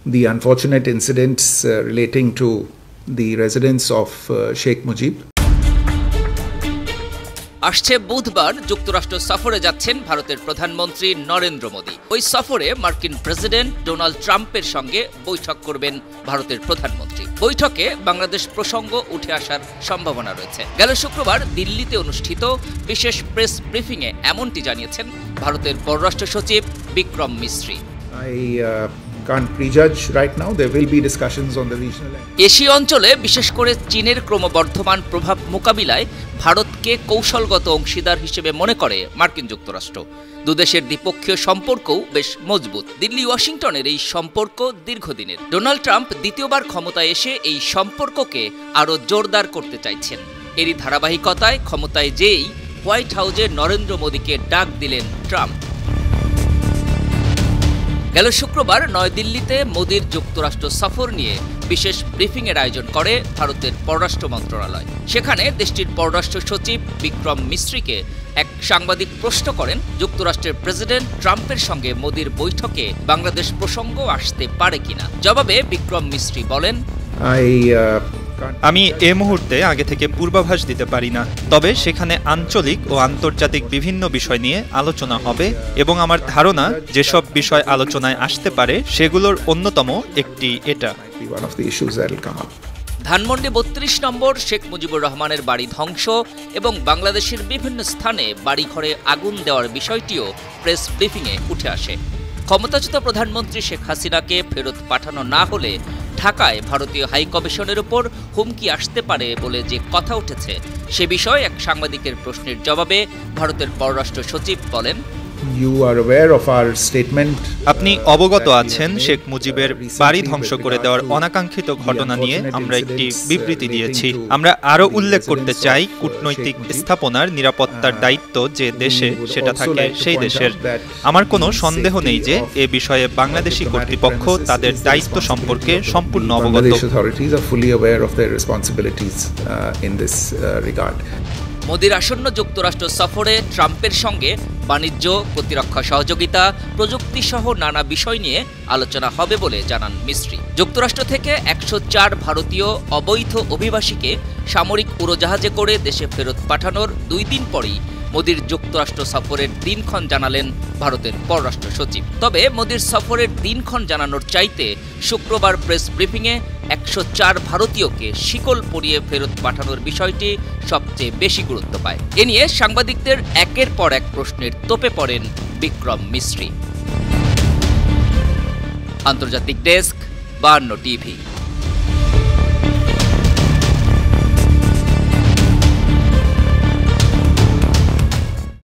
the unfortunate incidents relating to the residence of Sheikh Mujib. আসছে বুধবার যুক্তরাষ্ট্র সফরে যাচ্ছেন ভারতের প্রধানমন্ত্রী নরেন্দ্র মোদী। ওই সফরে মার্কিন প্রেসিডেন্ট ডোনাল্ড ট্রাম্পের সঙ্গে বৈঠক করবেন ভারতের প্রধানমন্ত্রী। বৈঠকে বাংলাদেশ প্রসঙ্গ উঠে আসার সম্ভাবনা রয়েছে। গেল শুক্রবার দিল্লিতে অনুষ্ঠিত বিশেষ প্রেস ব্রিফিংয়ে এমনটি জানিয়েছেন ভারতের পররাষ্ট্র সচিব Vikram Misri. Can't prejudge right now. There will be discussions on the regional end. এশীয় অঞ্চলে বিশেষ করে চীনের ক্রমবর্ধমান প্রভাব মোকাবিলায় ভারতকে কৌশলগত অংশীদার হিসেবে মনে করে মার্কিন যুক্তরাষ্ট্র। দুদেশের দ্বিপক্ষীয় সম্পর্কও বেশ মজবুত। দিল্লি ওয়াশিংটনের এই সম্পর্ক দীর্ঘদিনের। ডোনাল্ড ট্রাম্প দ্বিতীয়বার ক্ষমতায় এসে এই সম্পর্ককে আরও জোরদার করতে চাইছেন। এরই ধারাবাহিকতায় ক্ষমতায় যেই হোয়াইট হাউসে নরেন্দ্র মোদীকে ডাক দিলেন ট্রাম্প। গেল শুক্রবার নয়াদিল্লিতে মোদীর যুক্তরাষ্ট্র সফর নিয়ে বিশেষ ব্রিফিংয়ের আয়োজন করে ভারতের পররাষ্ট্র মন্ত্রণালয়। সেখানে দেশটির পররাষ্ট্র সচিব বিক্রম মিশ্রিকে এক সাংবাদিক প্রশ্ন করেন, যুক্তরাষ্ট্রের প্রেসিডেন্ট ট্রাম্পের সঙ্গে মোদীর বৈঠকে বাংলাদেশ প্রসঙ্গ আসতে পারে কিনা। জবাবে বিক্রম মিশ্রি বলেন, আমি এ মুহূর্তে আগে থেকে পূর্বাভাস দিতে পারি না, তবে সেখানে আঞ্চলিক ও আন্তর্জাতিক বিভিন্ন বিষয় নিয়ে আলোচনা হবে এবং আমার ধারণা যেসব বিষয় আলোচনায় আসতে পারে সেগুলোর অন্যতম একটি এটা। ধানমন্ডি ৩২ নম্বর শেখ মুজিবুর রহমানের বাড়ি ধ্বংস এবং বাংলাদেশের বিভিন্ন স্থানে বাড়িঘরে আগুন দেওয়ার বিষয়টিও প্রেস ব্রিফিংয়ে উঠে আসে। ক্ষমতাচ্যুত প্রধানমন্ত্রী শেখ হাসিনাকে ফেরত পাঠানো না হলে ঢাকায় ভারতীয় হাইকমিশনের উপর হুমকি আসতে পারে বলে যে কথা উঠেছে, সে বিষয়ে এক সাংবাদিকের প্রশ্নের জবাবে ভারতের পররাষ্ট্র সচিব বলেন, আপনি অবগত আছেন শেখ মুজিবের বাড়ি ধ্বংস করে দেওয়ার অনাকাঙ্ক্ষিত ঘটনা নিয়ে আমরা একটি বিবৃতি দিয়েছি। আমরা আরও উল্লেখ করতে চাই, কূটনৈতিক স্থাপনার নিরাপত্তার দায়িত্ব যে দেশে সেটা থাকে সেই দেশের। আমার কোনো সন্দেহ নেই যে এ বিষয়ে বাংলাদেশি কর্তৃপক্ষ তাদের দায়িত্ব সম্পর্কে সম্পূর্ণ অবগত। মোদীর আসন্ন যুক্তরাষ্ট্র সফরে ট্রাম্পের সঙ্গে বাণিজ্য, প্রতিরক্ষা সহযোগিতা, প্রযুক্তি সহ নানা বিষয় নিয়ে আলোচনা হবে বলে জানান মিস্ত্রি। যুক্তরাষ্ট্র থেকে ১০৪ ভারতীয় অবৈধ অভিবাসীকে সামরিক উড়োজাহাজে করে দেশে ফেরত পাঠানোর ২ দিন পরেই মোদীর যুক্তরাষ্ট্র সফরের দিনক্ষণ জানালেন ভারতের পররাষ্ট্র সচিব। তবে মোদীর সফরের দিনক্ষণ জানানোর চাইতে শুক্রবার প্রেস ব্রিফিংয়ে ১০৪ ভারতীয়কে শিকল পরিয়ে ফেরত পাঠানোর বিষয়টি সবচেয়ে বেশি গুরুত্ব পায়। এ নিয়ে সাংবাদিকদের একের পর এক প্রশ্নের তোপে পড়েন বিক্রম মিশ্রি। আন্তর্জাতিক ডেস্ক, ৫২ টিভি।